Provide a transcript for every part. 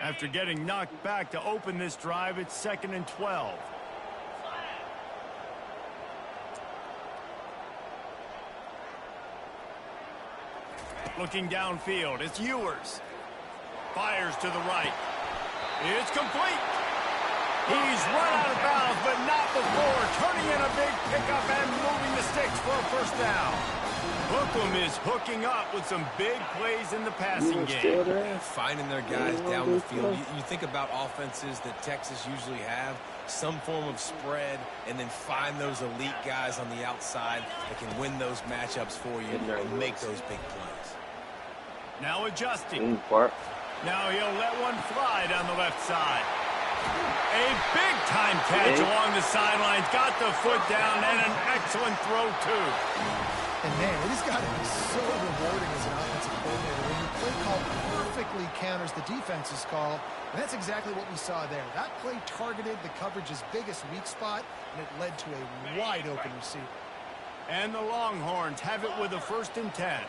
After getting knocked back to open this drive, it's 2nd and 12. Looking downfield, it's Ewers. Fires to the right. It's complete. He's run out of bounds, but not before turning in a big pickup and moving the sticks for a first down. Brooklyn is hooking up with some big plays in the passing game. Finding their guys down the field. You think about offenses that Texas usually have, some form of spread, and then find those elite guys on the outside that can win those matchups for you and make those big plays. Now adjusting. Now he'll let one fly down the left side. A big-time catch along the sidelines. Got the foot down and an excellent throw, too. And, man, it has got to be so rewarding as an offensive coordinator when your play call perfectly counters the defense's call. And that's exactly what we saw there. That play targeted the coverage's biggest weak spot, and it led to a wide-open receiver. And the Longhorns have it with a 1st and 10.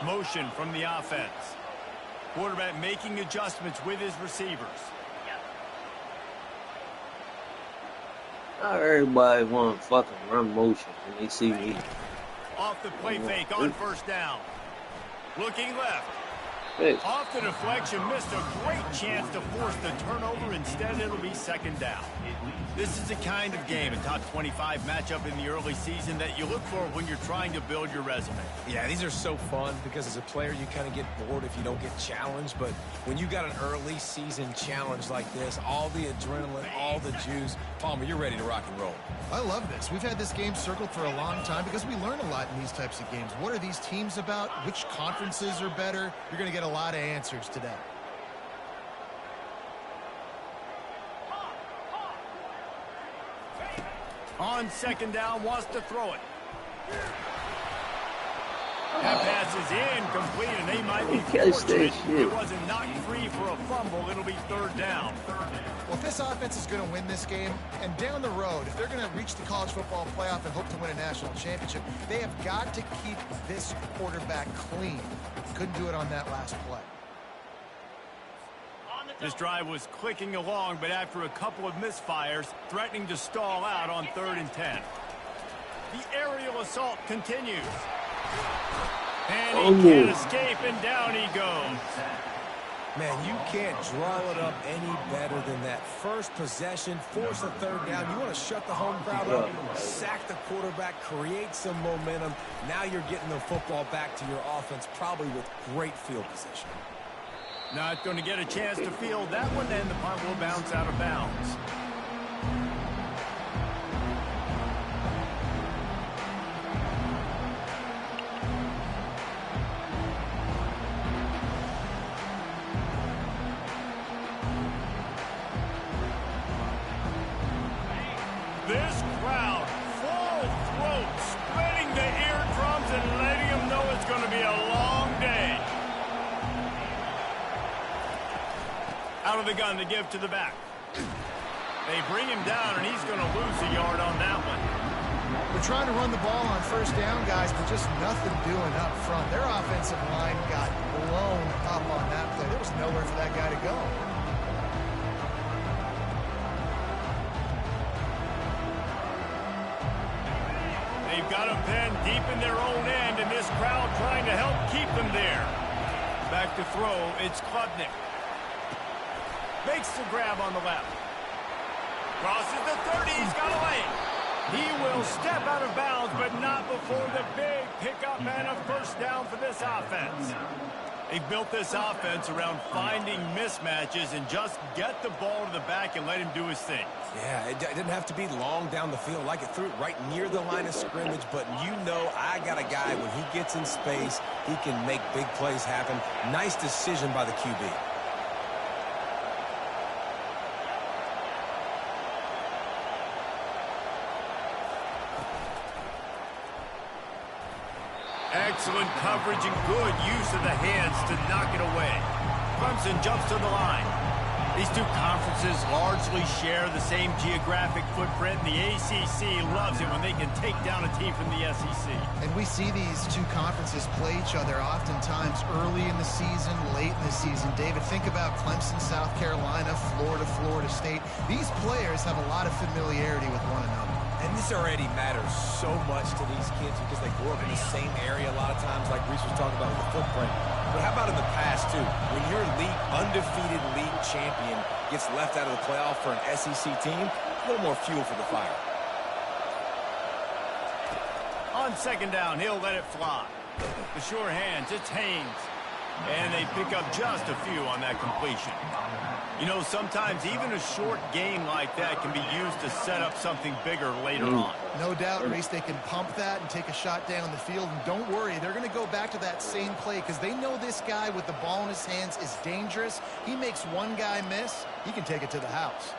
Motion from the offense. Quarterback making adjustments with his receivers. Not everybody want to fucking run motion when they see me. Off the play fake on 1st down. Looking left. Hey. Off the deflection, missed a great chance to force the turnover. Instead, it'll be 2nd down. This is the kind of game, a top 25 matchup in the early season, that you look for when you're trying to build your resume. Yeah, these are so fun because as a player, you kind of get bored if you don't get challenged. But when you got an early season challenge like this, all the adrenaline, all the juice, Palmer, you're ready to rock and roll. I love this. We've had this game circled for a long time because we learn a lot in these types of games. What are these teams about? Which conferences are better? You're going to get a lot of answers today. On 2nd down, wants to throw it. That pass is incomplete, and they might be fortunate it wasn't knocked free for a fumble. It'll be 3rd down. Well, if this offense is going to win this game, and down the road, if they're going to reach the college football playoff and hope to win a national championship, they have got to keep this quarterback clean. Couldn't do it on that last play. This drive was clicking along, but after a couple of misfires, threatening to stall out on 3rd and 10. The aerial assault continues. And he can't escape, and down he goes. Man, you can't draw it up any better than that. First possession, force a 3rd down. You want to shut the home crowd up, sack the quarterback, create some momentum. Now you're getting the football back to your offense, probably with great field position. Not going to get a chance to field that one, and the punt will bounce out of bounds. This crowd, full throat, spreading the eardrums and letting them know it's going to be a long day. Out of the gun to give to the back. They bring him down, and he's going to lose a yard on that one. They're trying to run the ball on 1st down, guys, but just nothing doing up front. Their offensive line got blown up on that play. There was nowhere for that guy to go. They've got him pinned deep in their own end, and this crowd trying to help keep them there. Back to throw, it's Klubnik. Makes the grab on the left. Crosses the 30, he's got a lane. He will step out of bounds, but not before the big pickup and a 1st down for this offense. They built this offense around finding mismatches and just get the ball to the back and let him do his thing. Yeah, it didn't have to be long down the field. Like it threw it right near the line of scrimmage, but you know I got a guy, when he gets in space, he can make big plays happen. Nice decision by the QB. Excellent coverage and good use of the hands to knock it away. Clemson jumps to the line. These two conferences largely share the same geographic footprint, and the ACC loves it when they can take down a team from the SEC. And we see these two conferences play each other oftentimes early in the season, late in the season. David, think about Clemson, South Carolina, Florida, Florida State. These players have a lot of familiarity with one another. And this already matters so much to these kids because they grew up in the same area a lot of times, like Reese was talking about with the footprint. But how about in the past, too? When your undefeated league champion gets left out of the playoff for an SEC team, a little more fuel for the fire. On second down, he'll let it fly. The sure hands, it's Haynes. And they pick up just a few on that completion. You know, sometimes even a short game like that can be used to set up something bigger later on. No doubt, Reese, they can pump that and take a shot down the field. And don't worry, they're going to go back to that same play because they know this guy with the ball in his hands is dangerous. He makes one guy miss, he can take it to the house.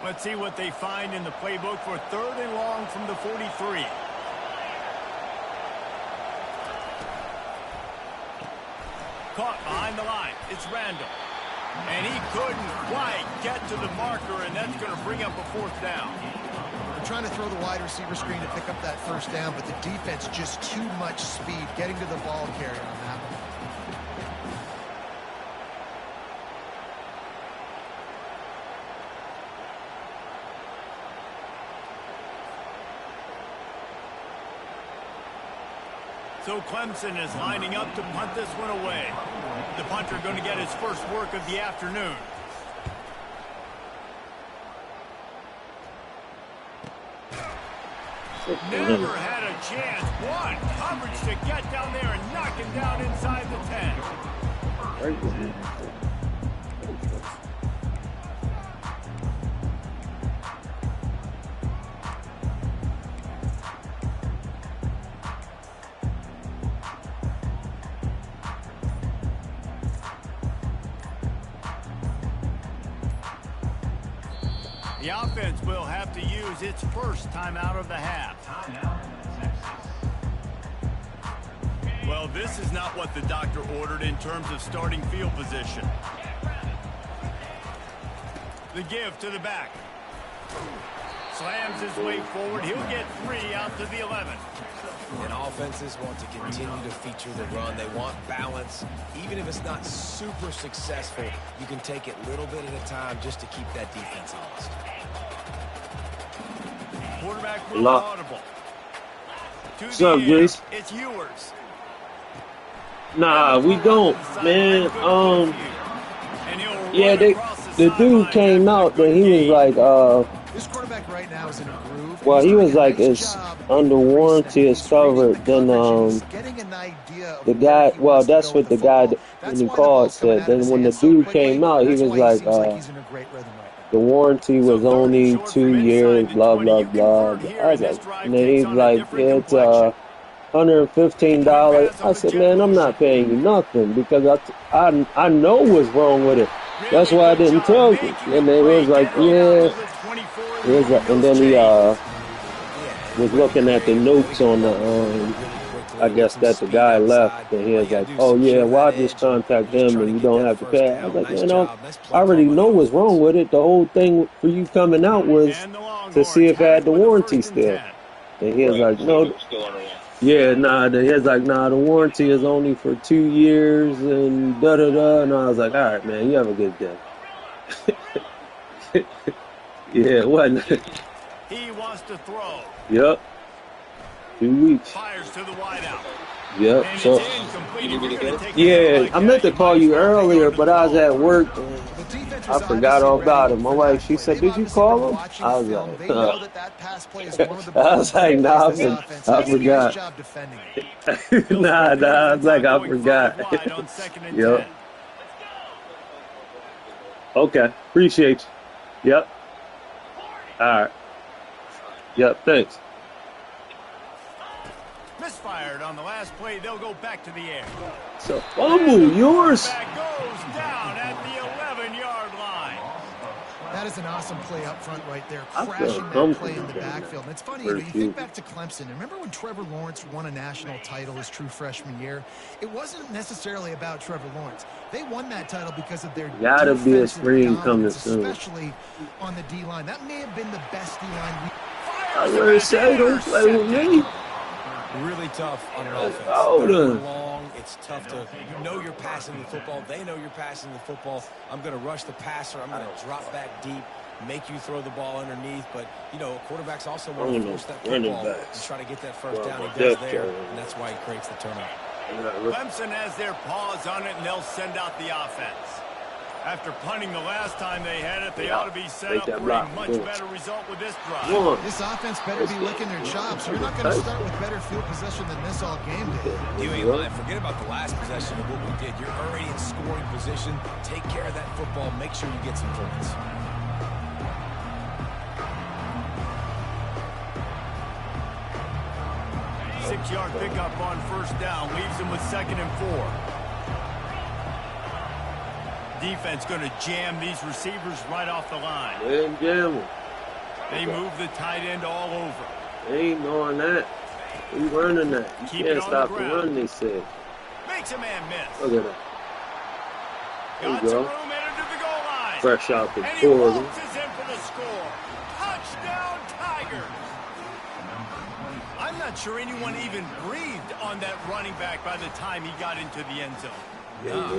Let's see what they find in the playbook for 3rd and long from the 43. Caught behind the line. It's Randall. And he couldn't quite get to the marker, and that's going to bring up a 4th down. They're trying to throw the wide receiver screen to pick up that 1st down, but the defense just too much speed getting to the ball carrier on that one. So Clemson is lining up to punt this one away. The punter going to get his first work of the afternoon. Never had a chance. One coverage to get down there and knock him down inside the 10. The offense will have to use its first timeout of the half. Well, this is not what the doctor ordered in terms of starting field position. The give to the back. Slams his way forward. He'll get 3 out to the 11. And offenses want to continue to feature the run. They want balance. Even if it's not super successful, you can take it little bit at a time just to keep that defense honest. Quarterback move audible. What's up, Grace? It's yours. Nah, we don't, man. Yeah, the dude came out, but he was like, this quarterback right now is in a groove. well, he was like, it's under warranty, it's covered. Then the guy, well, that's what the guy when he called said. Then when the dude came out, he was like, the warranty was only 2 years, blah, blah, blah. I was like, and then he's like, yeah, it's $115. I said, man, I'm not paying you nothing because I know what's wrong with it. That's why I didn't tell you. And then it was like, yeah. It was like, and then he was looking at the notes on the, I guess that the guy left, and he was like, oh, yeah, well, I just contact them and you don't have to pay. I was like, you know, I already know what's wrong with it. The whole thing for you coming out was to see if I had the warranty still. And he was like, no. Yeah, nah, he was like, nah, the warranty is only for 2 years and da-da-da. And I was like, all right, man, you have a good day. Yeah, it wasn't. He wants to throw. Yep. 2 weeks. Fires to the wideout. Yep. So, yeah, I meant to call you earlier, but I was at work. I forgot all about it. My wife, she said, did you call him? I was like, I was like, nah, I forgot. Nah, I was like, I forgot. Yep. Okay, appreciate you. Yep. All right. Yep, thanks. Misfired on the last play. They'll go back to the air. So, fumble, yours. That goes down at the 11-yard line. That is an awesome play up front right there, I feel crashing that play in the comfortable. backfield. And it's funny, you think back to Clemson. Remember when Trevor Lawrence won a national title his true freshman year? It wasn't necessarily about Trevor Lawrence. They won that title because of their Gotta be a screen coming soon. especially on the D-line. That may have been the best D-line. I was gonna say, don't play with me. Really tough on an offense. Long, it's tough to, you know you're passing the football. They know you're passing the football. I'm going to rush the passer. I'm going to drop back deep, make you throw the ball underneath. But, you know, quarterbacks also want to force that football and try to get that first down. He does there, and that's why he creates the turnover. Clemson has their paws on it, and they'll send out the offense. After punting the last time they had it, they ought to be set up for a much better result with this drive. This offense better be licking their chops. You're not going to start with better field possession than this all game day. You ain't lying. Forget about the last possession of what we did. You're already in scoring position. Take care of that football. Make sure you get some points. Six-yard pickup on first down leaves them with 2nd and 4. Defense going to jam these receivers right off the line. They move the tight end all over. They ain't doing that. We running that. You can't stop the run, they said. Makes a man miss. Look at that. There Got you some go. room headed to the goal line. Fresh out the And he door. waltzes in for the score. Touchdown, Tigers. I'm not sure anyone even breathed on that running back by the time he got into the end zone.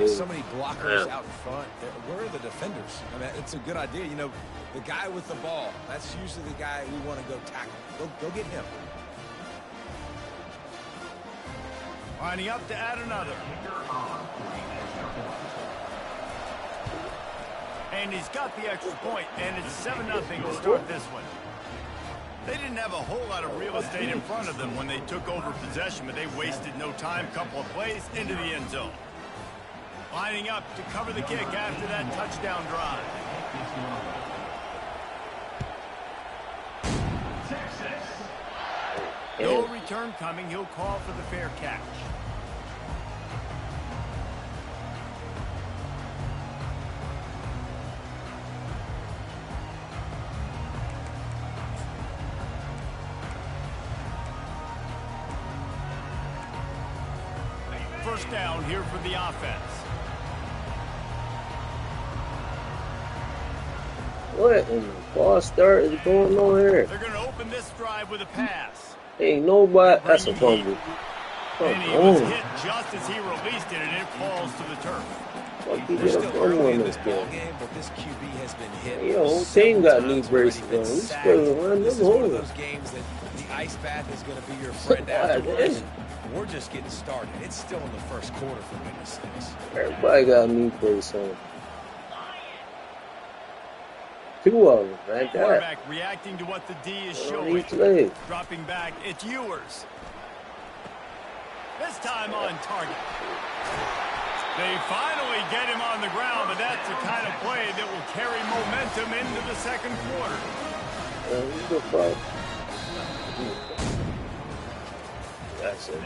So many blockers out in front. Where are the defenders? I mean, it's a good idea. You know, the guy with the ball, that's usually the guy we want to go tackle. Go get him. Lining up to add another. And he's got the extra point, and it's 7-0 to start this one. They didn't have a whole lot of real estate in front of them when they took over possession, but they wasted no time. Couple of plays into the end zone. Lining up to cover the kick after that touchdown drive. No return coming. He'll call for the fair catch. First down here for the offense. What in the false start is going on here? They're going to open this drive with a pass. Ain't nobody. That's a fumble. And he was hit just as he released it, and it falls to the turf. Fuck, you get a fumble in this game. But this QB has been hit. Your whole team got knee braces on. You still run This them is one of holes. those games that the ice bath is going to be your friend afterwards. We're just getting started. It's still in the first quarter, for goodness sakes. Everybody got knee braces on. Two of them, right there. Quarterback reacting to what the D is On showing. each leg. Dropping back, it's Ewers. This time on target. They finally get him on the ground, but that's the kind of play that will carry momentum into the second quarter. The fuck? That's it.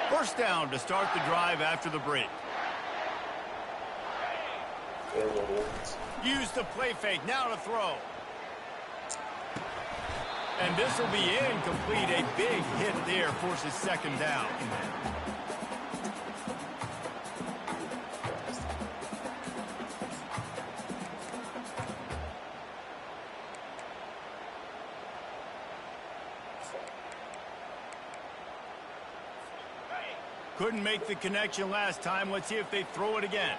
First down to start the drive after the break. Use the play fake, now to throw. And this will be incomplete. A big hit there forces second down. Couldn't make the connection last time. Let's see if they throw it again.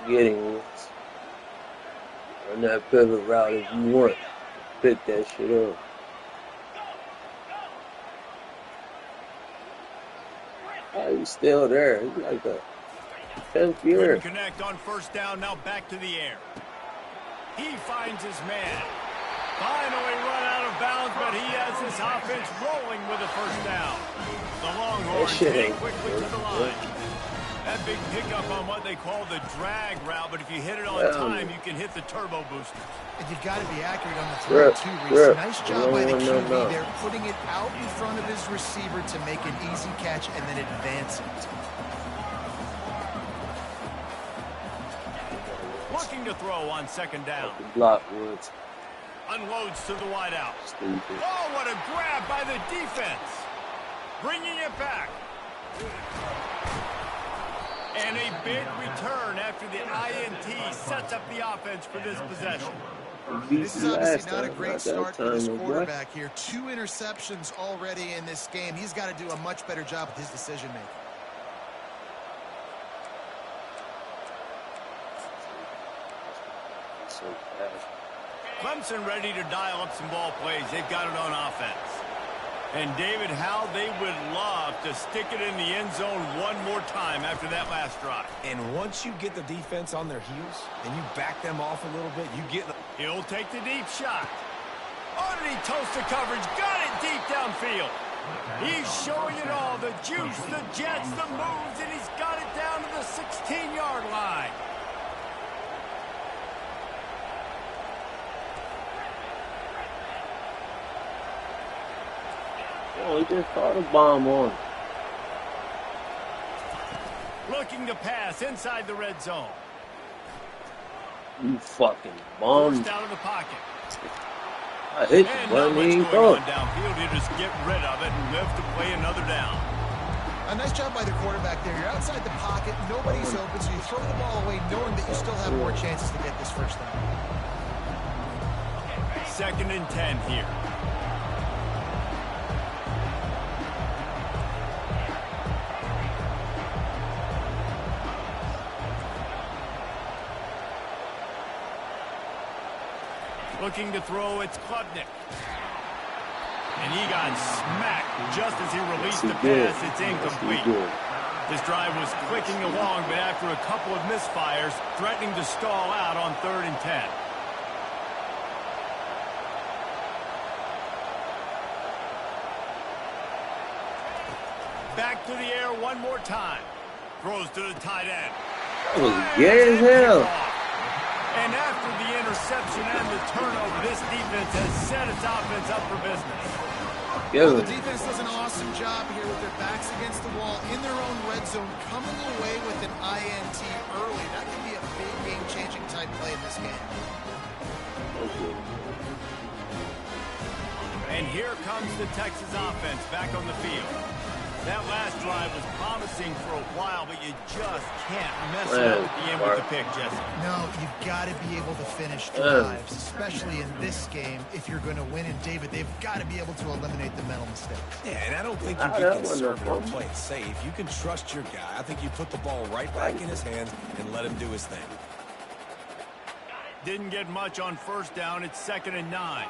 Getting this. Run that pivot route if you want. Pick that shit up. Oh, he's still there. He's like a 10th year. Couldn't connect on first down. Now back to the air. He finds his man. Finally run out of bounds, but he has his offense rolling with a first down. The Longhorns heading quickly to the line. That big pickup on what they call the drag route, but if you hit it on time, you can hit the turbo booster. And you've got to be accurate on the throw, too, Reese. Nice job by the QB there, putting it out in front of his receiver to make an easy catch and then advance it. Looking to throw on second down. Block Woods. Unloads to the wideout. Stupid. Oh, what a grab by the defense. Bringing it back. And a big return after the INT sets up the offense for this possession. This is obviously not a great start for this quarterback here. 2 interceptions already in this game. He's got to do a much better job with his decision-making. So fast. Clemson ready to dial up some ball plays. They've got it on offense. And, David, how they would love to stick it in the end zone one more time after that last drive. And once you get the defense on their heels and you back them off a little bit, you get... He'll take the deep shot. Oh, did he toast the coverage? Got it deep downfield. He's showing it all. The juice, the jets, the moves, and he's got it down to the 16-yard line. Oh, he just caught a bomb on. Looking to pass inside the red zone. You fucking bomb. Forced out of the pocket. I hit you, And but not he much ain't going on going. downfield. He'll just get rid of it and live to play another down. A nice job by the quarterback there. You're outside the pocket. Nobody's open, so you throw the ball away knowing that you still have more chances to get this first down. 2nd and 10 here. Looking to throw, it's Klubnik. And he got smacked just as he released the pass. It's incomplete. This drive was clicking along, but after a couple of misfires, threatening to stall out on 3rd and 10. Back to the air one more time. Throws to the tight end. That was gay as hell. And after the interception and the turnover, this defense has set its offense up for business. Well, the defense does an awesome job here with their backs against the wall in their own red zone, coming away with an INT early. That can be a big game-changing type play in this game. And here comes the Texas offense back on the field. That last drive was promising for a while, but you just can't mess it up at the end with the pick, Jesse. No, you've got to be able to finish drives, especially in this game. If you're going to win, and David, they've got to be able to eliminate the mental mistakes. Yeah, and I don't think you get conservative or play it safe. You can trust your guy. I think you put the ball right back in his hands and let him do his thing. Didn't get much on 1st down. It's 2nd and 9.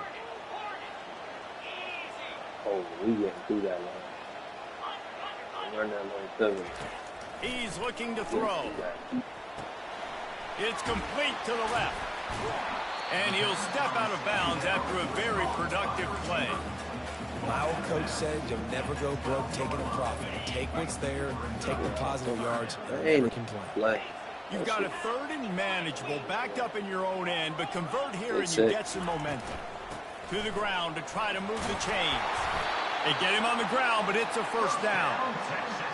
Oh, we getting through that line. Run that line 7. He's looking to throw. It's complete to the left. And he'll step out of bounds after a very productive play. My old coach said you'll never go broke taking a profit. Take what's there, take the positive yards, and never complain. You've got a 3rd and manageable, backed up in your own end, but convert here and you get some momentum. To the ground to try to move the chains. They get him on the ground, but it's a 1st down.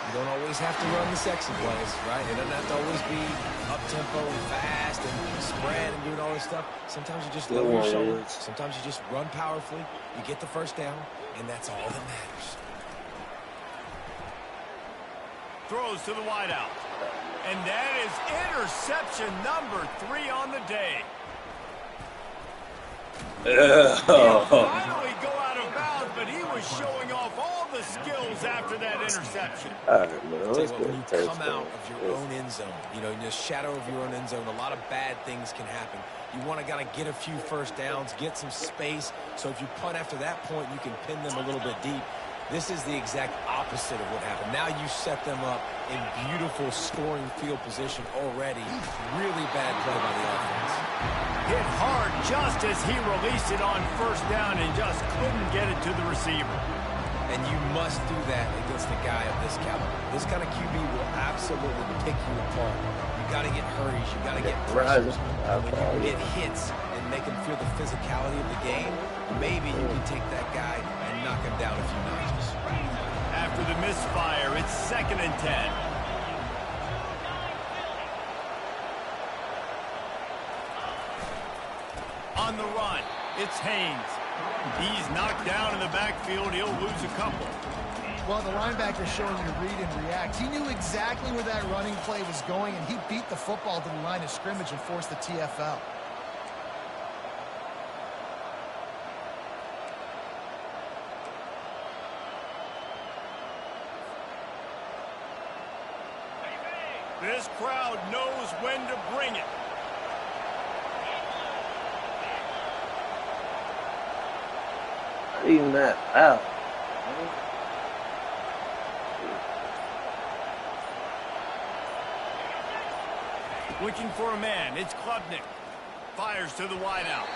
You don't always have to run the sexy plays, right? It doesn't have to always be up-tempo and fast and spread and doing all this stuff. Sometimes you just lower your shoulders. Sometimes you just run powerfully. You get the 1st down, and that's all that matters. Throws to the wideout. And that is interception number 3 on the day. Finally go out of bounds, but he was showing off all the skills after that interception. All right, man. When you come out of your own end zone, you know, in the shadow of your own end zone, a lot of bad things can happen. You want to get a few 1st downs, get some space, so if you punt after that point, you can pin them a little bit deep. This is the exact opposite of what happened. Now you set them up in beautiful scoring field position already. Really bad play by the offense. Hit hard just as he released it on 1st down and just couldn't get it to the receiver. And you must do that against a guy of this caliber. This kind of QB will absolutely pick you apart. You got to get hurries. You got to get pressures. When you get hits and make him feel the physicality of the game, maybe you can take that guy and knock him down a few notches. After the misfire, it's 2nd and 10. On the run, it's Haynes. He's knocked down in the backfield. He'll lose a couple. Well, the linebacker's showing you to read and react. He knew exactly where that running play was going, and he beat the football to the line of scrimmage and forced the TFL. This crowd knows when to bring it. Not even that loud. Looking for a man. It's Klubnik. Fires to the wideout.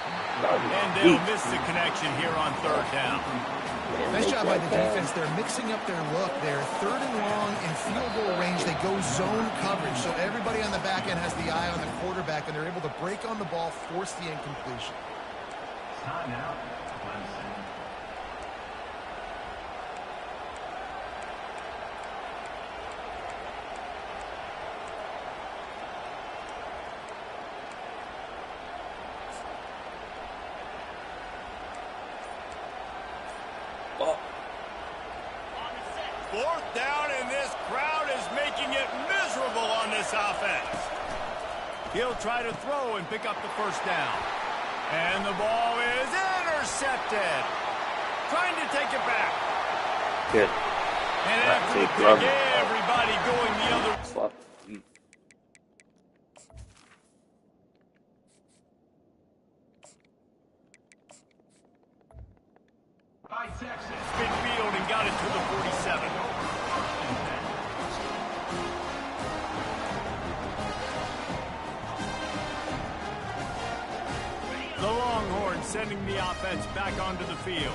And they'll miss the connection here on 3rd down. Nice job by the defense. They're mixing up their look. They're 3rd and long in field goal range. They go zone coverage, so everybody on the back end has the eye on the quarterback, and they're able to break on the ball, force the incompletion. Timeout. Fourth down, and this crowd is making it miserable on this offense. He'll try to throw and pick up the 1st down. And the ball is intercepted. Trying to take it back. Good. And after the pick, everybody going the other way. Fuck. Midfield and got it to the 47. The Longhorns sending the offense back onto the field.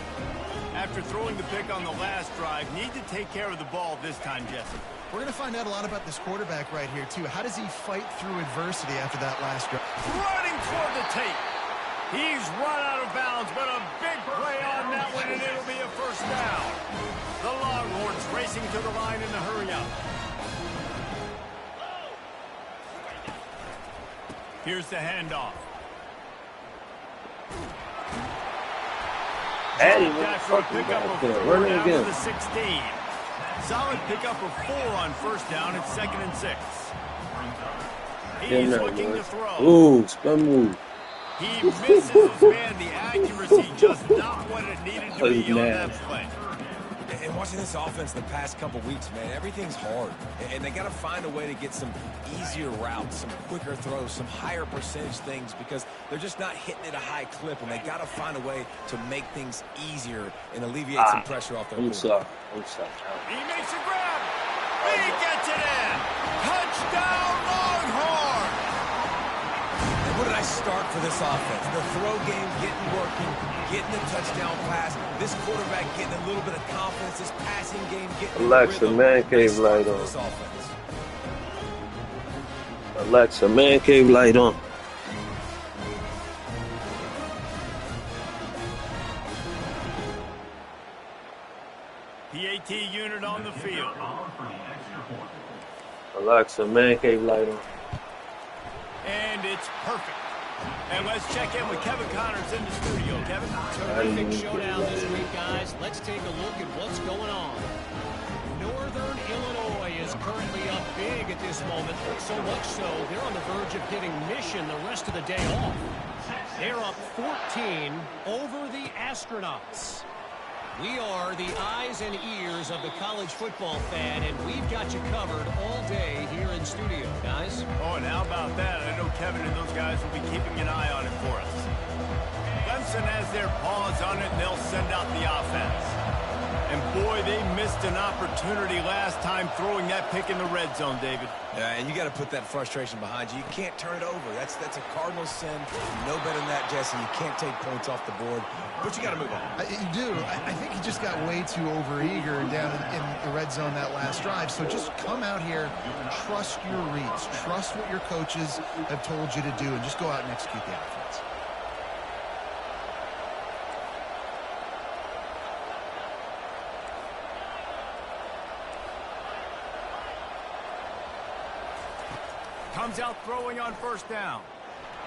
After throwing the pick on the last drive, need to take care of the ball this time, Jesse. We're going to find out a lot about this quarterback right here, too. How does he fight through adversity after that last drive? Running toward the tape. He's run out of bounds, but a big play on that one, and it'll be a 1st down. The Longhorns racing to the line in a hurry-up. Here's the handoff. Eddie, After a pickup of 4 down to the 16. Solid pickup of 4 on 1st down. It's 2nd and 6. He's looking to throw. Ooh, spin move. He misses his man. The accuracy just not what it needed to be on that play. And watching this offense the past couple weeks, man, everything's hard. And they got to find a way to get some easier routes, some quicker throws, some higher percentage things, because they're just not hitting at a high clip, and they got to find a way to make things easier and alleviate some pressure off their quarterback. I'm sorry. He makes a grab. He gets it in. Touchdown, Longhorn. And what did I start for this offense? The throw game getting working, getting the touchdown pass. This quarterback getting a little bit of confidence. This passing game getting Alexa, man cave light on. Alexa, man cave light on. PAT unit on the field. Alexa, man cave light on. And it's perfect. And let's check in with Kevin Connors in the studio. Kevin? Terrific showdown this week, guys. Let's take a look at what's going on. Northern Illinois is currently up big at this moment. So much so, they're on the verge of giving Mission the rest of the day off. They're up 14 over the Astronauts. We are the eyes and ears of the college football fan, and we've got you covered all day here in studio, guys. Oh, and how about that? I know Kevin and those guys will be keeping an eye on it for us. Clemson has their paws on it, and they'll send out the offense. And boy, they missed an opportunity last time throwing that pick in the red zone, David. Yeah, and you got to put that frustration behind you. You can't turn it over. That's a cardinal sin. You know better than that, Jesse. You can't take points off the board, but you got to move on. You do. I think he just got way too overeager down in the red zone that last drive. So just come out here, trust your reads, trust what your coaches have told you to do, and just go out and execute the offense. Comes out throwing on first down.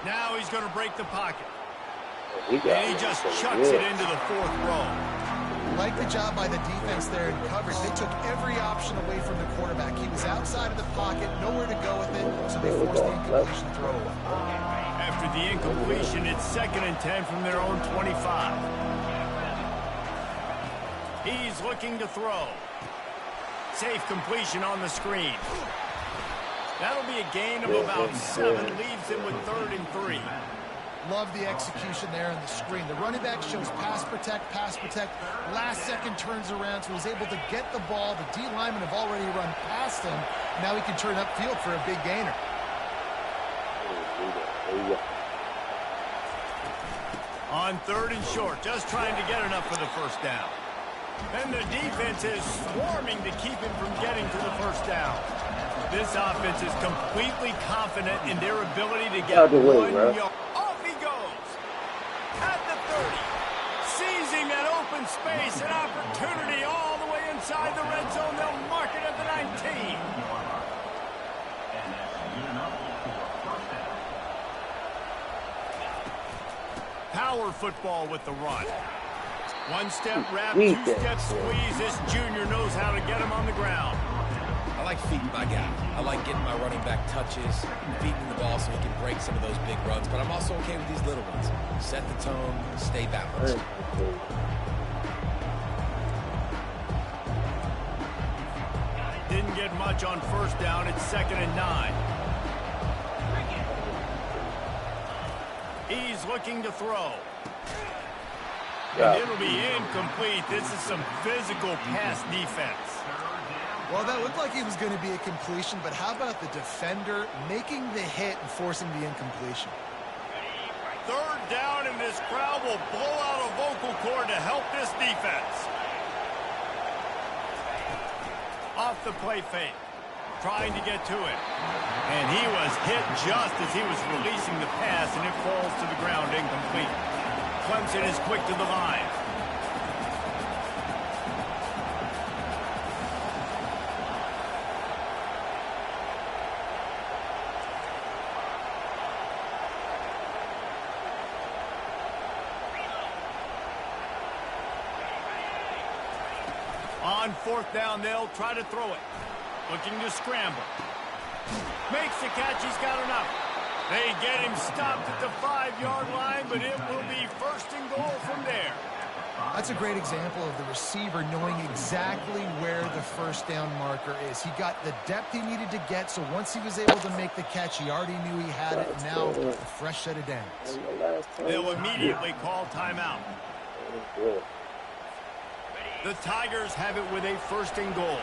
Now he's going to break the pocket. And he just chucks it into the fourth row. Like the job by the defense there in coverage. They took every option away from the quarterback. He was outside of the pocket, nowhere to go with it, so they forced the incompletion throw away. After the incompletion, it's 2nd and 10 from their own 25. He's looking to throw. Safe completion on the screen. That'll be a gain of about 7, leaves him with 3rd and 3. Love the execution there on the screen. The running back shows pass protect. Last second turns around, so he's able to get the ball. The D linemen have already run past him. Now he can turn upfield for a big gainer. On 3rd and short, just trying to get enough for the first down. And the defense is swarming to keep him from getting to the first down. This offense is completely confident in their ability to get 1 yard. Off he goes. At the 30. Seizing that open space, an opportunity all the way inside the red zone. They'll mark it at the 19. Power football with the run. 1-step wrap, 2-step squeeze. This junior knows how to get him on the ground. I like feeding my guy. I like getting my running back touches, feeding the ball so he can break some of those big runs. But I'm also okay with these little ones. Set the tone, stay balanced. Didn't get much on first down. It's 2nd and 9. He's looking to throw. And it'll be incomplete. This is some physical pass defense. Well, that looked like it was going to be a completion, but how about the defender making the hit and forcing the incompletion? 3rd down, and this crowd will blow out a vocal cord to help this defense. Off the play fake, trying to get to it. And he was hit just as he was releasing the pass, and it falls to the ground incomplete. Clemson is quick to the line. On 4th down, they'll try to throw it. Looking to scramble. Makes the catch. He's got enough. They get him stopped at the 5-yard line, but it will be 1st and goal from there. That's a great example of the receiver knowing exactly where the first down marker is. He got the depth he needed to get, so once he was able to make the catch, he already knew he had it. Now, a fresh set of downs. They'll immediately call timeout. The Tigers have it with a 1st and goal.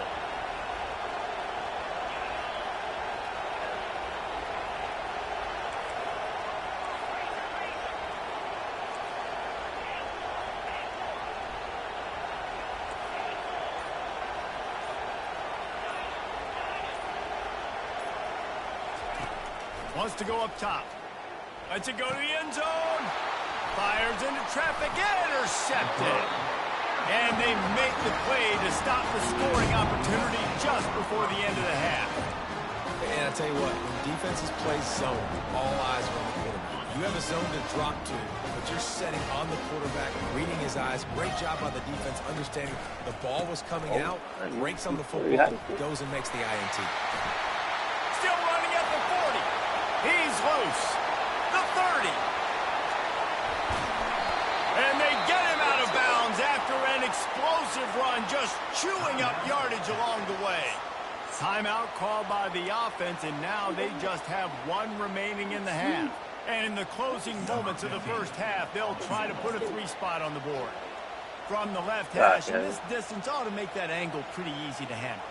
Wants to go up top. Lets it go to the end zone. Fires into traffic. Intercepted. And they make the play to stop the scoring opportunity just before the end of the half. And I tell you what, when defenses play zone, all eyes are on the quarterback. You have a zone to drop to, but you're setting on the quarterback, reading his eyes. Great job by the defense, understanding the ball was coming out, breaks on the football, goes and makes the INT. Still running at the 40. He's loose. The 30. And they get him out of bounds after an explosive run, just chewing up yardage along the way. Timeout called by the offense, and now they just have 1 remaining in the half. And in the closing moments of the first half, they'll try to put a 3 spot on the board. from the left hash, and this distance ought to make that angle pretty easy to handle.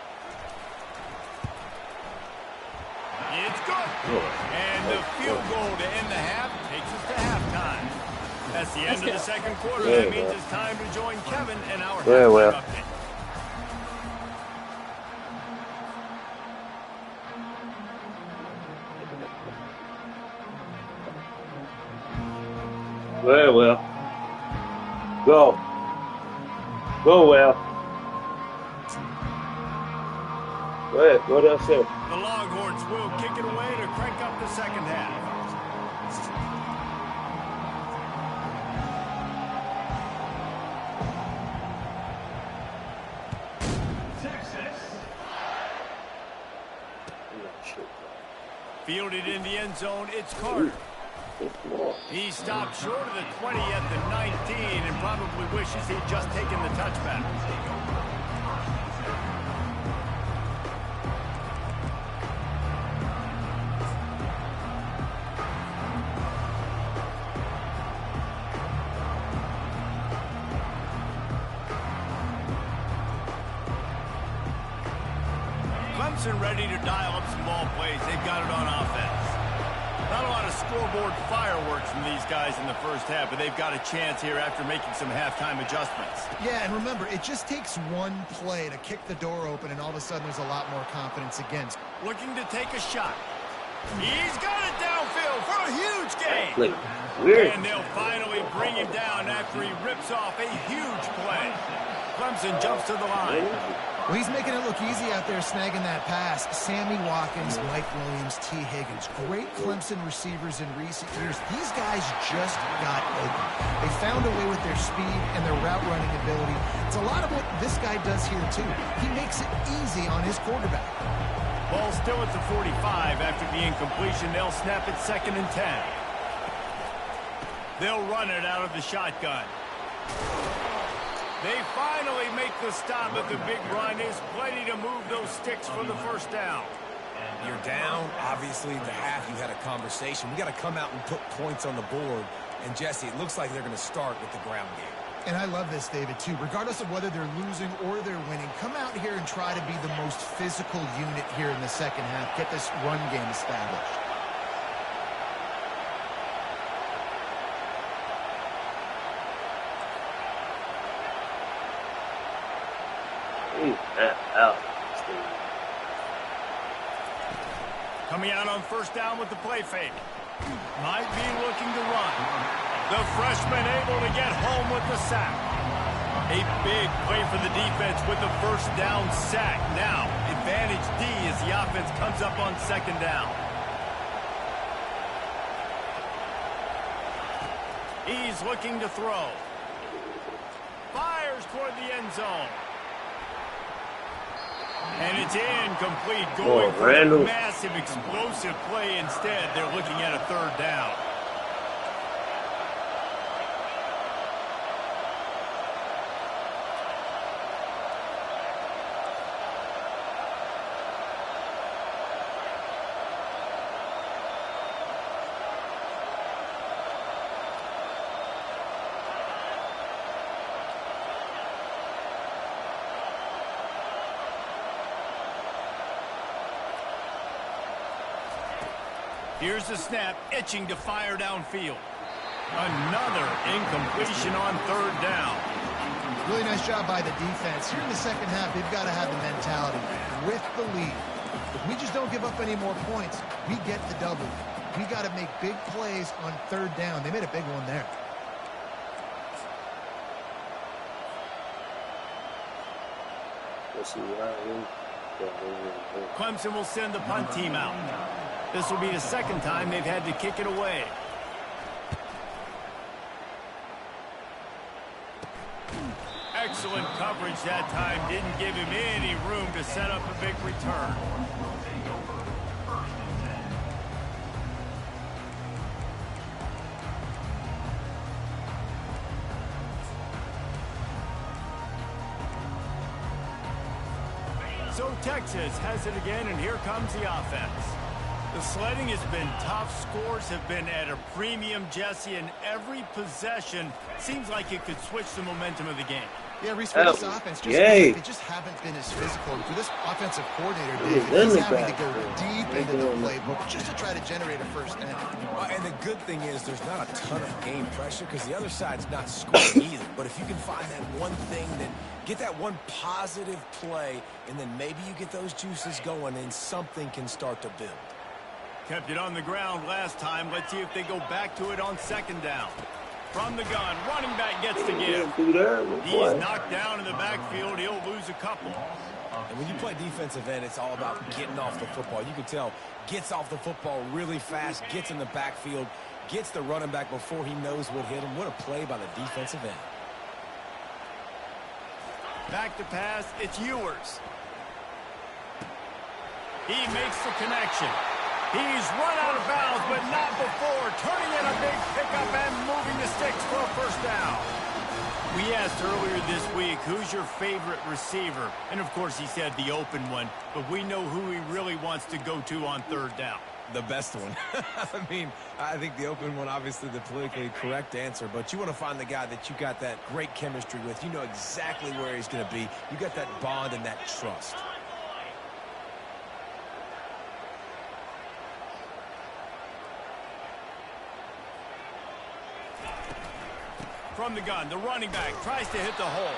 It's good. And the field goal to end the half takes us to halftime. That's the end of the second quarter. That means it's time to join Kevin and our halftime update. Very well. Go. Go well. Go ahead. Go downstairs. The Longhorns will kick it away to crank up the second half. Fielded in the end zone, it's Carter. He stopped short of the 20 at the 19 and probably wishes he'd just taken the touchback. Clemson ready to dial up some ball plays. They've got it on offense. Not a lot of scoreboard fireworks from these guys in the first half, but they've got a chance here after making some halftime adjustments. Yeah, and remember, it just takes one play to kick the door open, and all of a sudden there's a lot more confidence against. Looking to take a shot. He's got it downfield for a huge gain. Weird. And they'll finally bring him down after he rips off a huge play. Clemson jumps to the line. Well, he's making it look easy out there snagging that pass. Sammy Watkins, Mike Williams, T. Higgins. Great Clemson receivers in recent years. These guys just got open. They found a way with their speed and their route running ability. It's a lot of what this guy does here, too. He makes it easy on his quarterback. Ball still at the 45 after the incompletion. They'll snap it 2nd and 10. They'll run it out of the shotgun. They finally make the stop, but the big run is plenty to move those sticks for the first down. You're down. Obviously, the half you had a conversation. We got to come out and put points on the board. And, Jesse, it looks like they're going to start with the ground game. And I love this, David, too. Regardless of whether they're losing or they're winning, come out here and try to be the most physical unit here in the second half. Get this run game established. Coming out on first down with the play fake. Might be looking to run. The freshman able to get home with the sack. A big play for the defense with the first down sack. Now, advantage D as the offense comes up on 2nd down. He's looking to throw. Fires toward the end zone. And it's incomplete, going for a massive explosive play instead. They're looking at a 3rd down. Here's the snap, itching to fire downfield. Another incompletion on 3rd down. Really nice job by the defense. Here in the second half, they've got to have the mentality with the lead. If we just don't give up any more points, we get the double. We got to make big plays on 3rd down. They made a big one there. Clemson will send the punt team out. This will be the 2nd time they've had to kick it away. Excellent coverage that time. Didn't give him any room to set up a big return. So Texas has it again, and here comes the offense. The sledding has been tough. Scores have been at a premium, Jesse, and every possession seems like it could switch the momentum of the game. Yeah, Reese, for this offense, just feels like they just haven't been as physical. And for this offensive coordinator, Dave, he's having to go deep into the playbook just to try to generate a first down. And the good thing is there's not a ton of game pressure because the other side's not scoring either. But if you can find that one thing, then get that one positive play, and then maybe you get those juices going and something can start to build. Kept it on the ground last time. Let's see if they go back to it on second down. From the gun, running back gets to give. He's knocked down in the backfield. He'll lose a couple. And when you play defensive end, it's all about getting off the football. You can tell, gets off the football really fast, gets in the backfield, gets the running back before he knows what hit him. What a play by the defensive end. Back to pass, it's Ewers. He makes the connection. He's run out of bounds, but not before. Turning in a big pickup and moving the sticks for a first down. We asked earlier this week, who's your favorite receiver? And, of course, he said the open one. But we know who he really wants to go to on third down. The best one. I mean, I think the open one, obviously the politically correct answer. But you want to find the guy that you got that great chemistry with. You know exactly where he's going to be. You got that bond and that trust. From the gun, the running back tries to hit the hole.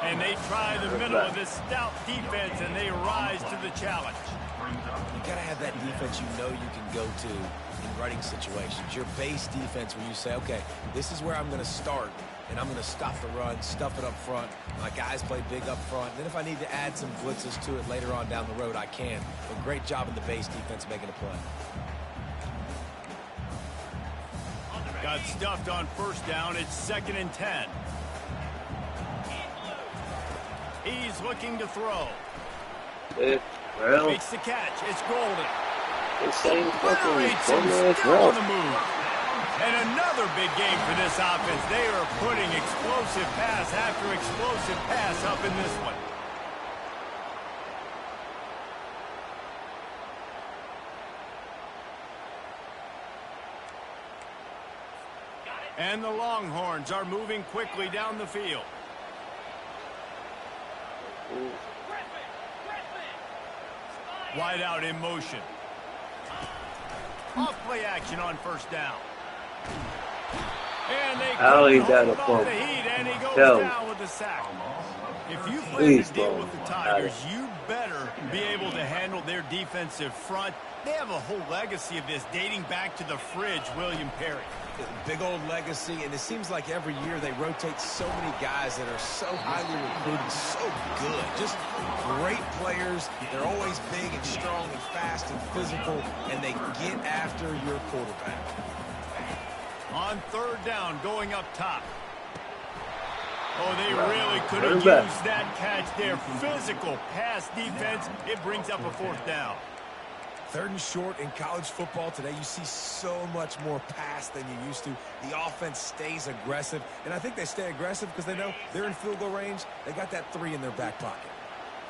And they try the middle of this stout defense, and they rise to the challenge. You got to have that defense you know you can go to in running situations. Your base defense when you say, okay, this is where I'm going to start, and I'm going to stop the run, stuff it up front. My guys play big up front. Then if I need to add some blitzes to it later on down the road, I can. But great job in the base defense making a play. Got stuffed on first down. It's 2nd and 10. He's looking to throw. Makes the catch. It's Golden. Obliterates him. Still on the move. And another big game for this offense. They are putting explosive pass after explosive pass up in this one. And the Longhorns are moving quickly down the field. Wide out in motion. Off play action on first down. And they hold off the heat, and he goes down with the sack. If you play to deal with the Tigers, you better be able to handle their defensive front. They have a whole legacy of this dating back to the fridge, William Perry. Big old legacy, and it seems like every year they rotate so many guys that are so highly recruited, so good. Just great players. They're always big and strong and fast and physical, and they get after your quarterback. On third down, going up top. Oh, they really could have used that catch there. Physical pass defense. It brings up a fourth down. 3rd and short in college football today. You see so much more pass than you used to. The offense stays aggressive, and I think they stay aggressive because they know they're in field goal range. They got that 3 in their back pocket.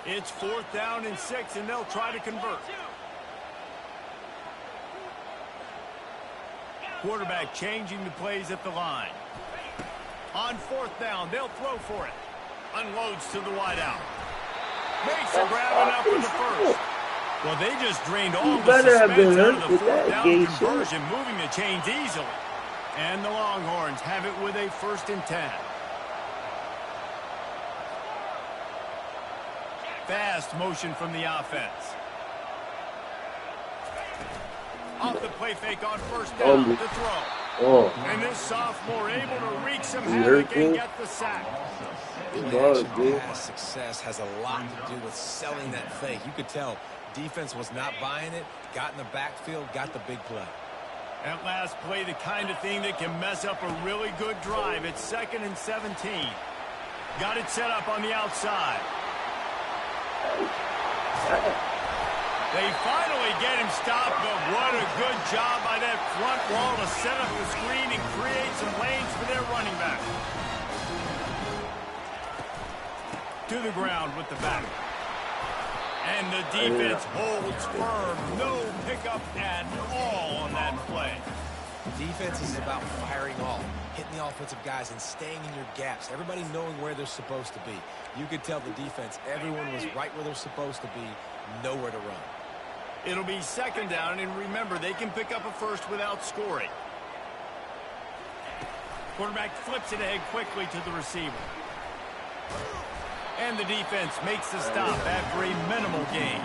It's 4th down and 6, and they'll try to convert. Quarterback changing the plays at the line. On 4th down, they'll throw for it. Unloads to the wideout. Makes a grab enough for the first. Well, they just drained all the suspense out of the 4th down conversion, moving the chains easily. And the Longhorns have it with a 1st and 10. Fast motion from the offense. Off the play fake on first down to throw. And this sophomore able to wreak some havoc and get the sack. Pass success has a lot to do with selling that fake. You could tell defense was not buying it, got in the backfield, got the big play. That last play, the kind of thing that can mess up a really good drive. It's 2nd and 17. Got it set up on the outside. They finally get him stopped, but what a good job by that front wall to set up the screen and create some lanes for their running back. To the ground with the back. And the defense holds firm. No pickup at all on that play. Defense is about firing off, hitting the offensive guys and staying in your gaps. Everybody knowing where they're supposed to be. You could tell the defense, everyone was right where they're supposed to be, nowhere to run. It'll be second down, and remember, they can pick up a first without scoring. Quarterback flips it ahead quickly to the receiver. And the defense makes the stop after a minimal gain.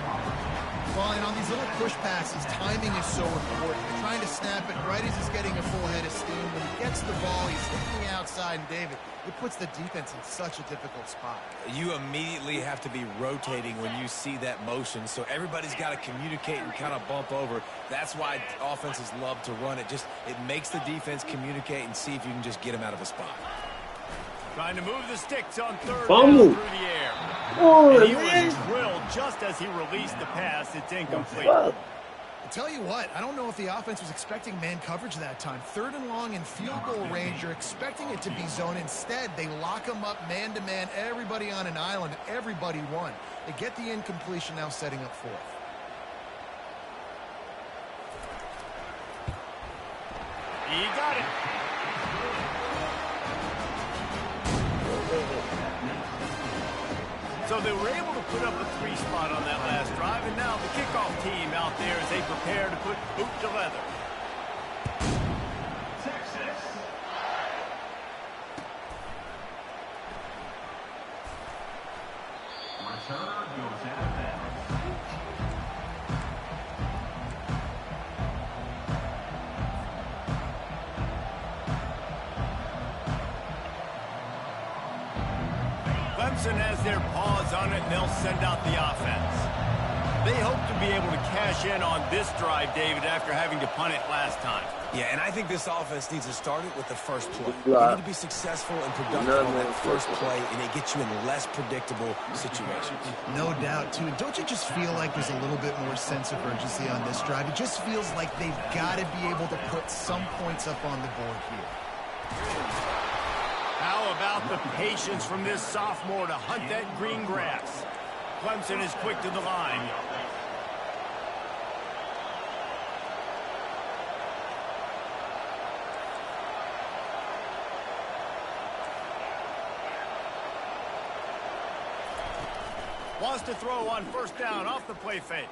Well, and on these little push passes, timing is so important. You're trying to snap it right as he's getting a full head of steam. When he gets the ball, he's hitting the outside, and David, it puts the defense in such a difficult spot. You immediately have to be rotating when you see that motion, so everybody's got to communicate and kind of bump over. That's why offenses love to run it. It makes the defense communicate and see if you can just get them out of a spot. Trying to move the sticks on third Fumble. down through the air. Oh, And he man. was drilled just as he released the pass. It's incomplete. Fuck. I'll tell you what, I don't know if the offense was expecting man coverage that time. Third and long in field goal range, you're expecting it to be zone. Instead, they lock them up man-to-man, everybody on an island, everybody won. They get the incompletion, now setting up fourth. He got it. So they were able to put up a 3 spot on that last drive, and now the kickoff team out there as they prepare to put boot to leather. Texas. Return goes out of bounds. Clemson has their paws on it, and they'll send out the offense. They hope to be able to cash in on this drive, David, after having to punt it last time. Yeah, and I think this offense needs to start it with the first play. Good You luck. need to be successful and productive on that first play, and it gets you in less predictable situations. No doubt, too. Don't you just feel like there's a little bit more sense of urgency on this drive? It just feels like they've got to be able to put some points up on the board here. How about the patience from this sophomore to hunt that green grass? Clemson is quick to the line. Wants to throw on first down off the play fake.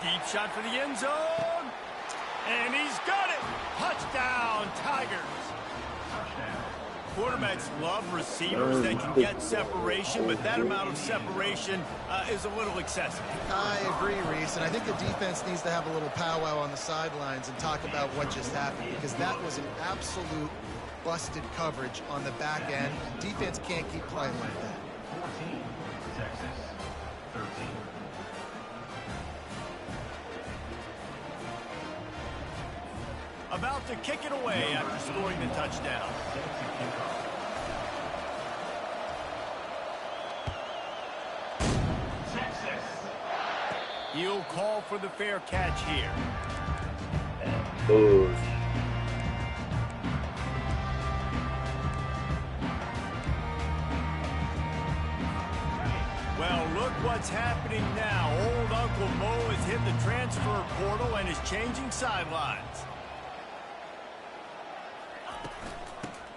Deep shot for the end zone. And he's got it. Touchdown, Tigers. Quarterbacks love receivers that can get separation, but that amount of separation is a little excessive. I agree, Reese, and I think the defense needs to have a little powwow on the sidelines and talk about what just happened, because that was an absolute busted coverage on the back end. Defense can't keep playing like that. 14, Texas. 13. About to kick it away after scoring the touchdown. Texas. He'll call for the fair catch here. Booze. Well, look what's happening now. Old Uncle Mo has hit the transfer portal and is changing sidelines.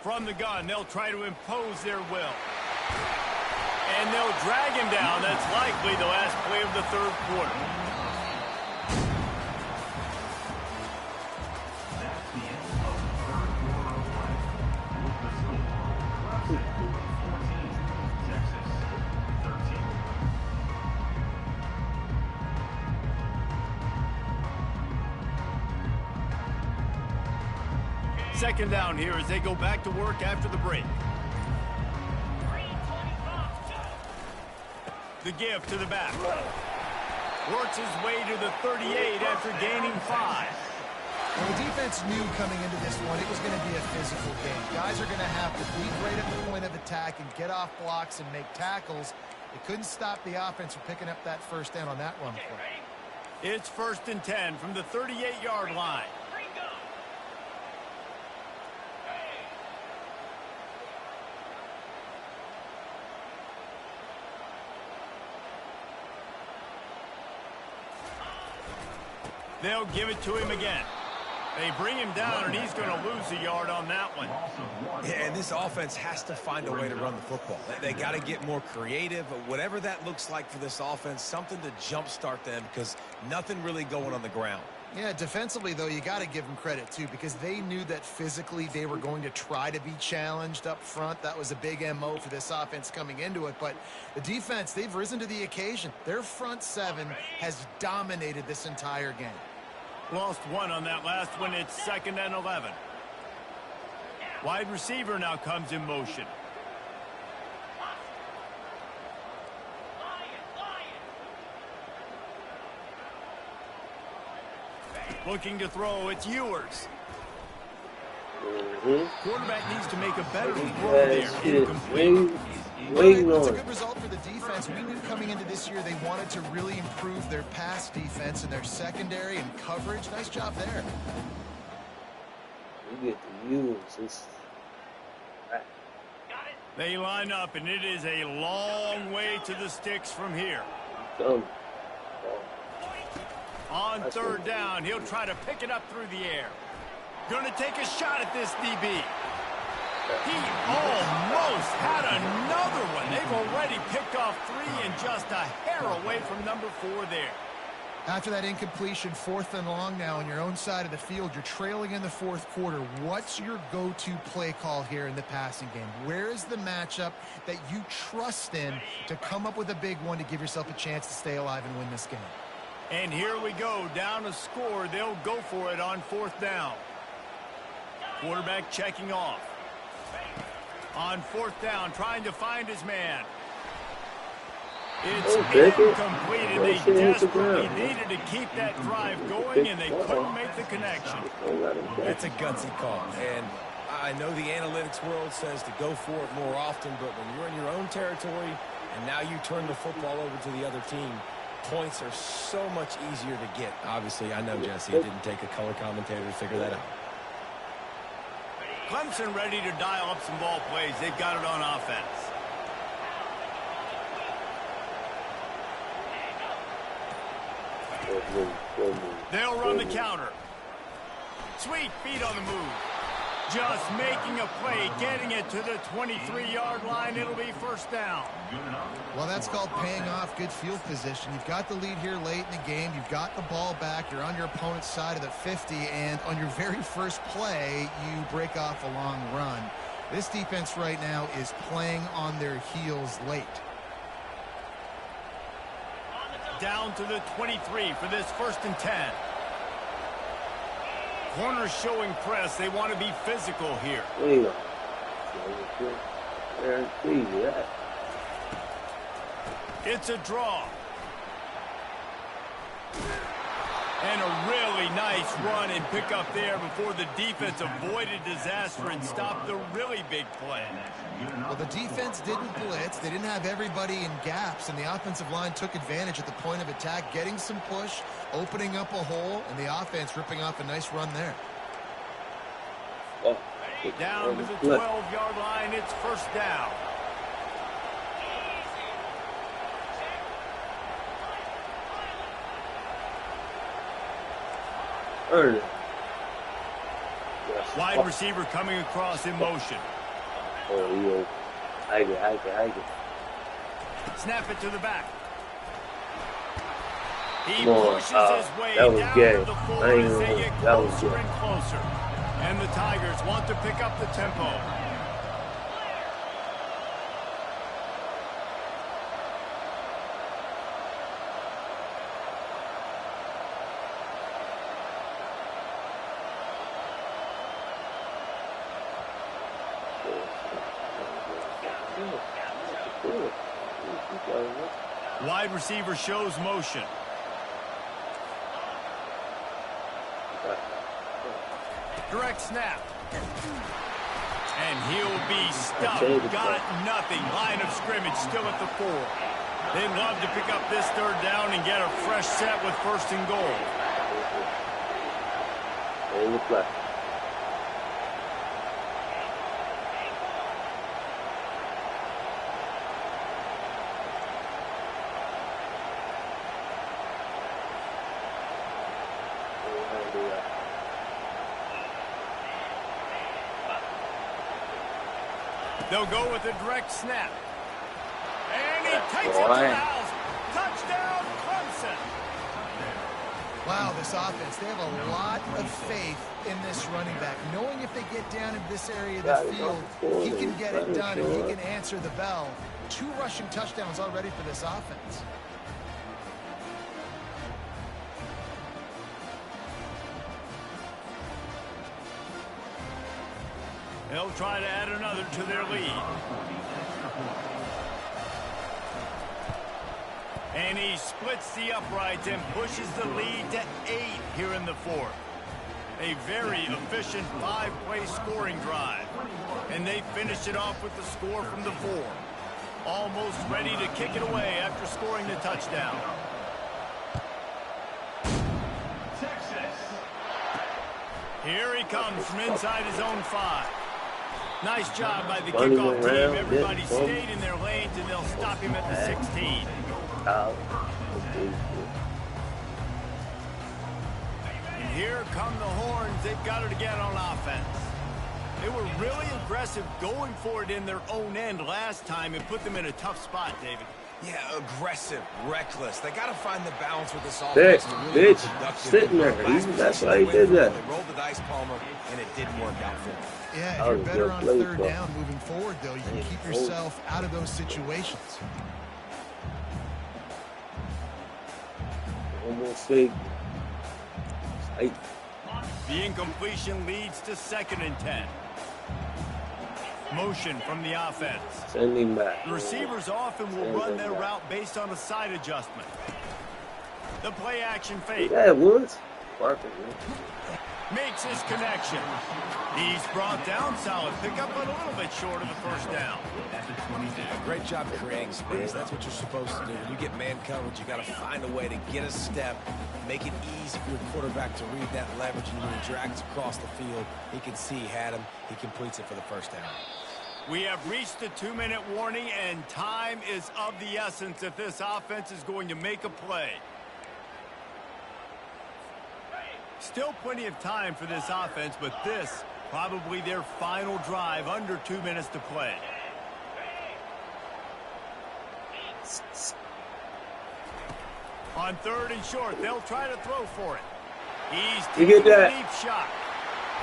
From the gun, they'll try to impose their will. And they'll drag him down. That's likely the last play of the third quarter. That's the end of the third quarter of play. With the score, Clemson 14, Texas 13. Second down here as they go back to work after the break. The give to the back. Works his way to the 38 after gaining 5. Well, the defense knew coming into this one it was going to be a physical game. Guys are going to have to be great at the point of attack and get off blocks and make tackles. They couldn't stop the offense from picking up that first down on that run play. It's 1st and 10 from the 38-yard line. They'll give it to him again. They bring him down, and he's going to lose a yard on that one. Yeah, and this offense has to find a way to run the football. They got to get more creative. Whatever that looks like for this offense, something to jumpstart them because nothing really going on the ground. Yeah, defensively, though, you got to give them credit, too, because they knew that physically they were going to try to be challenged up front. That was a big MO for this offense coming into it. But the defense, they've risen to the occasion. Their front seven has dominated this entire game. Lost one on that last one. It's 2nd and 11. Wide receiver now comes in motion. Looking to throw, it's Ewers. Quarterback needs to make a better throw there. Incomplete. It's a good result for the defense. We knew coming into this year they wanted to really improve their pass defense and their secondary and coverage. Nice job there. You get to use. They line up, and it is a long way to the sticks from here. On 3rd down, he'll try to pick it up through the air. Going to take a shot at this DB. He almost had another one. They've already picked off 3 and just a hair away from number 4 there. After that incompletion, 4th and long now on your own side of the field, you're trailing in the 4th quarter. What's your go-to play call here in the passing game? Where is the matchup that you trust in to come up with a big one to give yourself a chance to stay alive and win this game? And here we go, down a score. They'll go for it on 4th down. Quarterback checking off. On 4th down, trying to find his man. It's incomplete, and they desperately needed to keep that drive going, and they couldn't make the connection. That's a gutsy call, and I know the analytics world says to go for it more often, but when you're in your own territory and now you turn the football over to the other team, points are so much easier to get. Obviously, I know, Jesse, it didn't take a color commentator to figure that out. Clemson ready to dial up some ball plays. They've got it on offense. They'll run the counter. Sweet feet on the move. Just making a play, getting it to the 23-yard line. It'll be 1st down. Well, that's called paying off good field position. You've got the lead here late in the game. You've got the ball back. You're on your opponent's side of the 50, and on your very first play, you break off a long run. This defense right now is playing on their heels late. Down to the 23 for this 1st and 10. Corners showing press. They want to be physical here. It's a draw. And a really nice run and pick up there before the defense avoided disaster and stopped the really big play. Well, the defense didn't blitz. They didn't have everybody in gaps, and the offensive line took advantage at the point of attack, getting some push, opening up a hole, and the offense ripping off a nice run there. Down to the 12-yard line, it's 1st down. Wide receiver coming across in motion. Snap it to the back. He pushes his way down to the floor as they get closer and closer. And the Tigers want to pick up the tempo. Wide receiver shows motion. Direct snap. And he'll be stuffed. Got nothing. Line of scrimmage still at the 4. They'd love to pick up this 3rd down and get a fresh set with 1st and goal. They'll go with a direct snap. And he takes it to the house. Touchdown, Clemson. Wow, this offense, they have a lot of faith in this running back, knowing if they get down in this area of the field, he can get it done and he can answer the bell. 2 rushing touchdowns already for this offense. They'll try to add another to their lead. And he splits the uprights and pushes the lead to 8 here in the 4th. A very efficient 5-play scoring drive. And they finish it off with the score from the 4. Almost ready to kick it away after scoring the touchdown. Texas. Here he comes from inside his own 5. Nice job by the kickoff team. Everybody stayed in their lanes, and they'll stop him at the 16. And here come the horns. They've got it again on offense. They were really aggressive going for it in their own end last time and put them in a tough spot, David. Yeah, aggressive, reckless. They got to find the balance with this offense to really be productive. Sitting there. That's why he did that. They rolled the dice, Palmer, and it didn't work out for them. Yeah, if you're better on 3rd down moving forward, though, you can keep yourself out of those situations. Almost fake. The incompletion leads to 2nd and 10. Motion from the offense. Send him back. The receivers often will run their route based on a side adjustment. The play action fake. Yeah, Woods. Makes his connection. He's brought down. Solid pickup, but a little bit short of the 1st down. Great job creating space. That's what you're supposed to do. When you get man coverage, you got to find a way to get a step, make it easy for your quarterback to read that leverage, and when he drags across the field, he can see he had him. He completes it for the 1st down. We have reached the 2-minute warning, and time is of the essence if this offense is going to make a play. Still plenty of time for this offense, but this probably their final drive, under 2 minutes to play. On 3rd and short, they'll try to throw for it. He's taking a deep shot.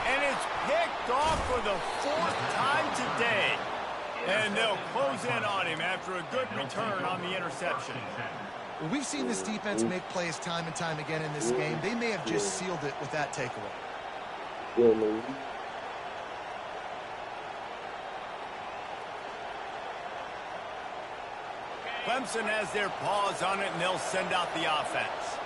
And it's picked off for the 4th time today. And they'll close in on him after a good return on the interception. Well, we've seen this defense make plays time and time again in this game. They may have just sealed it with that takeaway. Clemson has their paws on it, and they'll send out the offense.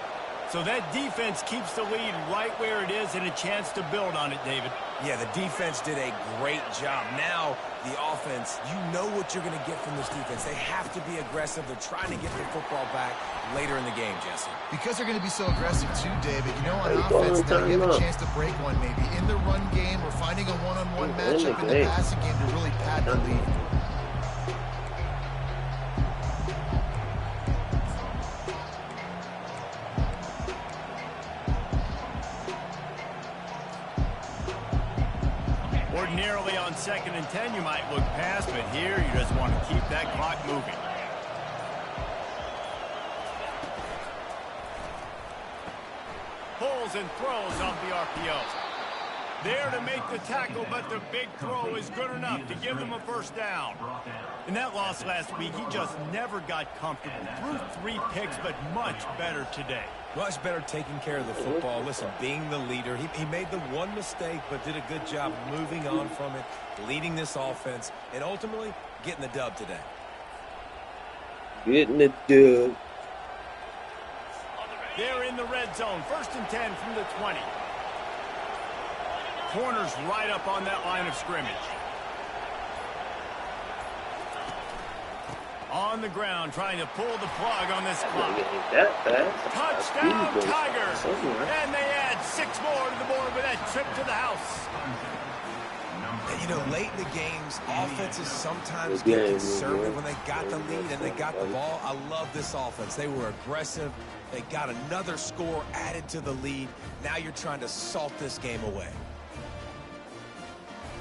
So that defense keeps the lead right where it is and a chance to build on it, David. Yeah, the defense did a great job. Now, the offense, you know what you're going to get from this defense. They have to be aggressive. They're trying to get the football back later in the game, Jesse. Because they're going to be so aggressive too, David. You know, on offense, now you have a chance to break one maybe. In the run game or finding a one-on-one matchup in the passing game to really pad the lead. Ordinarily on 2nd and 10, you might look past, but here you just want to keep that clock moving. Pulls and throws off the RPO. There to make the tackle, but the big throw is good enough to give them a 1st down. In that loss last week, he just never got comfortable. Threw 3 picks, but much better today. Much better taking care of the football. Listen, being the leader, he made the one mistake, but did a good job moving on from it, leading this offense, and ultimately getting the dub today. Getting the dub. They're in the red zone. 1st and 10 from the 20. Corners right up on that line of scrimmage. On the ground, trying to pull the plug on this clock. Touchdown, Tigers! And they add 6 more to the board with that trip to the house. And, you know, late in the games, offenses sometimes get conservative when they got the lead and they got the ball. I love this offense. They were aggressive. They got another score added to the lead. Now you're trying to salt this game away.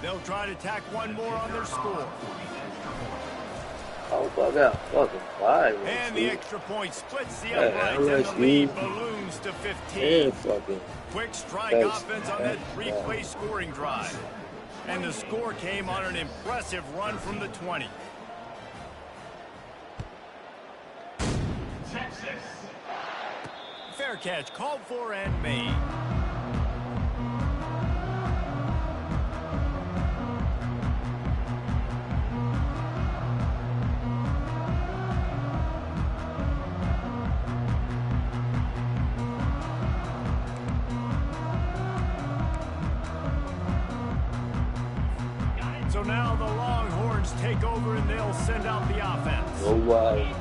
They'll try to tack one more on their score. Oh, bug out. Fucking 5. And the extra point splits the uprights, and the lead balloons to 15. Quick strike offense on that 3-play scoring drive. And the score came on an impressive run from the 20. Texas. Fair catch called for and made. So now the Longhorns take over and they'll send out the offense.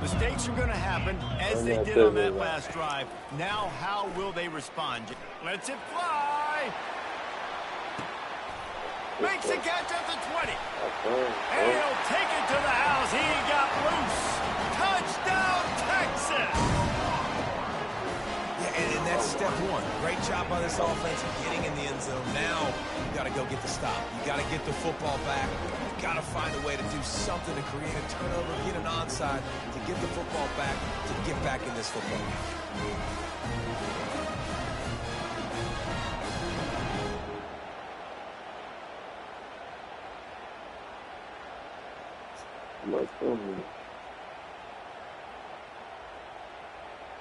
Mistakes are going to happen as they did on that last drive. Now how will they respond? Lets it fly. Makes a catch at the 20. And he'll take it to the house. He got loose. Touchdown, Texas. Yeah, and that's step one. Great job by this offense getting in the end zone. Now you got to go get the stop. You got to get the football back. You got to find a way to do something to create a turnover, get an onside, to get the football back, to get back in this football game.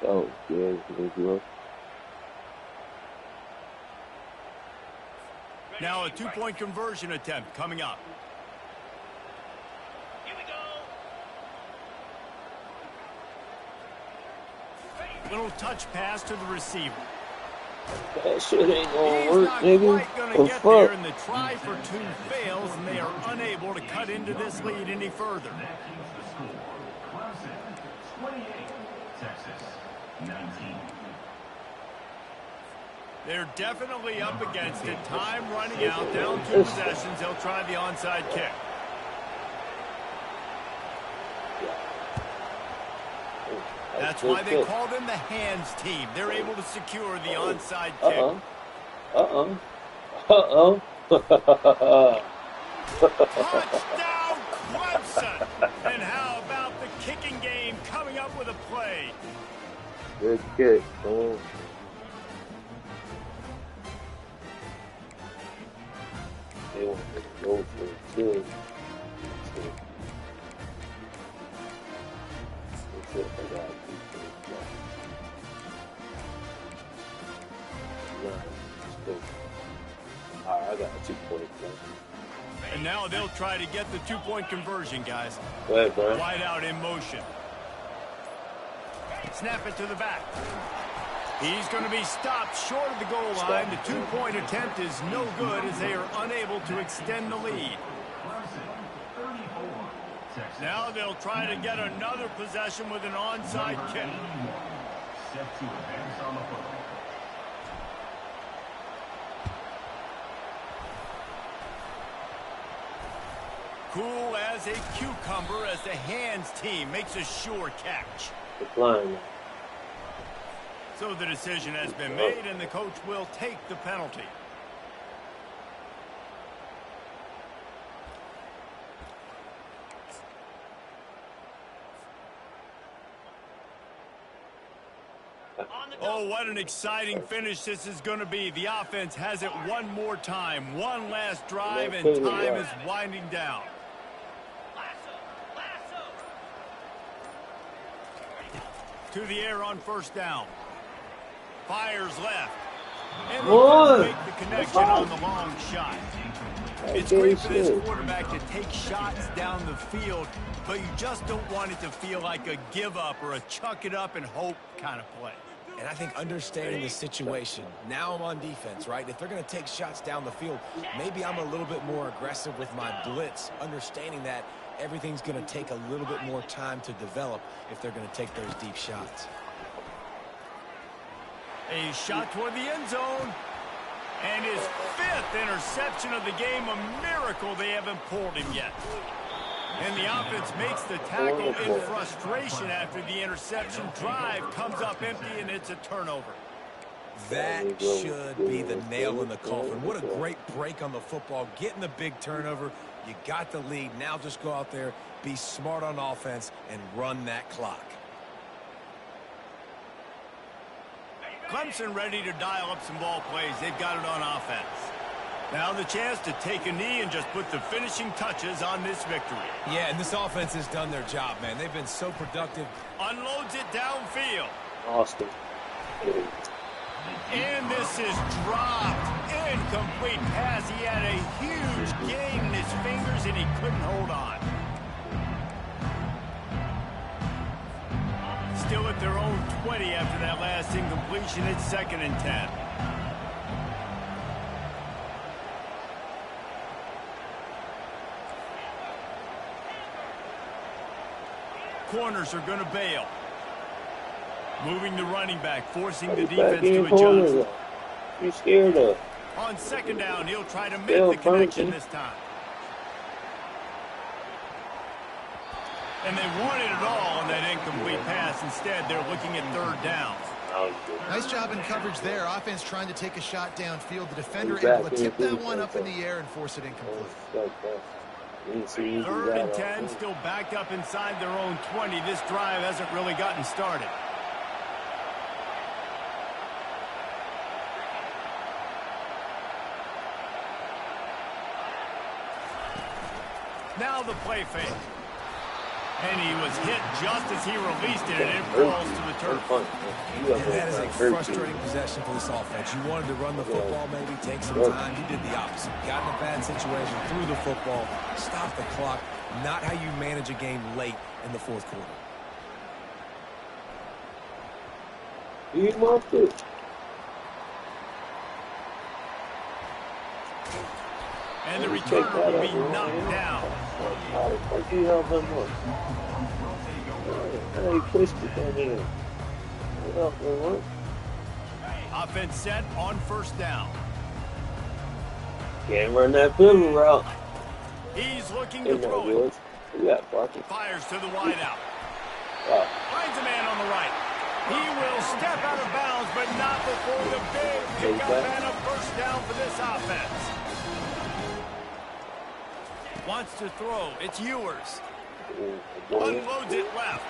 Oh, yeah, now a two-point conversion attempt coming up. Here we go. Little touch pass to the receiver. that shit ain't gonna He's work, not nigga. quite going to The get fuck? there, and the try for two fails, and they are unable to cut into this lead any further. That keeps the score. Clemson 28, Texas 19. They're definitely up against it. Time running out. Down 2 possessions. They'll try the onside kick. That's why they call them the hands team. They're able to secure the onside kick. Touchdown, Clemson! And how about the kicking game coming up with a play? Good kick. Oh. They want to go for it, too. That's it. I got Alright, I got a 2-point play. And now they'll try to get the 2-point conversion, guys. Go ahead, bro. Wide out in motion. Snap it to the back. He's going to be stopped short of the goal line. The 2-point attempt is no good as they are unable to extend the lead. Now they'll try to get another possession with an onside kick. Set to advance on the football. Cool as a cucumber as the hands team makes a sure catch. Decline. So the decision has been made, and the coach will take the penalty. Oh, what an exciting finish this is going to be. The offense has it one more time. One last drive, and time is winding down. To the air on first down. Fires left. And they'll make the connection on the long shot. It's great for this quarterback to take shots down the field, but you just don't want it to feel like a give up or a chuck it up and hope kind of play. And I think understanding the situation, now I'm on defense, right? If they're going to take shots down the field, maybe I'm a little bit more aggressive with my blitz, understanding that everything's going to take a little bit more time to develop if they're going to take those deep shots. A shot toward the end zone. And his 5th interception of the game, a miracle they haven't pulled him yet. And the offense makes the tackle in frustration after the interception. Drive comes up empty, and it's a turnover. That should be the nail in the coffin. What a great break on the football. Getting the big turnover. You got the lead. Now just go out there, be smart on offense, and run that clock. Clemson ready to dial up some ball plays. They've got it on offense. Now the chance to take a knee and just put the finishing touches on this victory. Yeah, and this offense has done their job, man. They've been so productive. Unloads it downfield. Austin. And this is dropped. Incomplete pass. He had a huge gain in his fingers, and he couldn't hold on. Still at their own 20 after that last incompletion. It's 2nd and 10. Corners are going to bail. Moving the running back, forcing the defense to adjust. You scared of? On 2nd down, he'll try to make the connection this time. And they wanted it all on that incomplete pass. Instead, they're looking at 3rd down. Nice job in coverage there. Offense trying to take a shot downfield. The defender able to tip that one up in the air and force it incomplete. 3rd and 10, still backed up inside their own 20. This drive hasn't really gotten started. Now the play fake. And he was hit just as he released it, and it falls to the turf. Yeah, that is a frustrating possession for this offense. You wanted to run the football, maybe take some time. You did the opposite. Got in a bad situation, threw the football, stopped the clock. Not how you manage a game late in the 4th quarter. You want it. And the returner will be knocked down. You help him up. Hey, twist it down there. Help him up. Offense set on 1st down. Can't run that pivot route. He's looking to throw it. Fires to the wideout. Finds a man on the right. He will step out of bounds, but not before the big pickup and a 1st down for this offense. Wants to throw. It's Ewers. Unloads it left.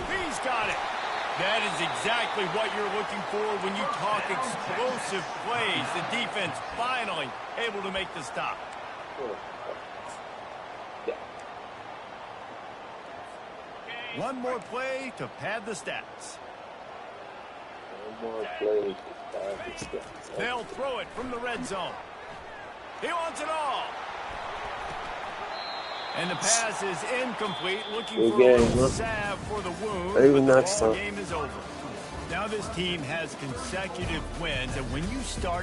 He's got it. That is exactly what you're looking for when you talk explosive plays. The defense finally able to make the stop. One more play to pad the stats. One more play to pad the stats. They'll throw it from the red zone. He wants it all. And the pass is incomplete, looking for a little salve for the wound, but the ball game is over. Now this team has consecutive wins, and when you start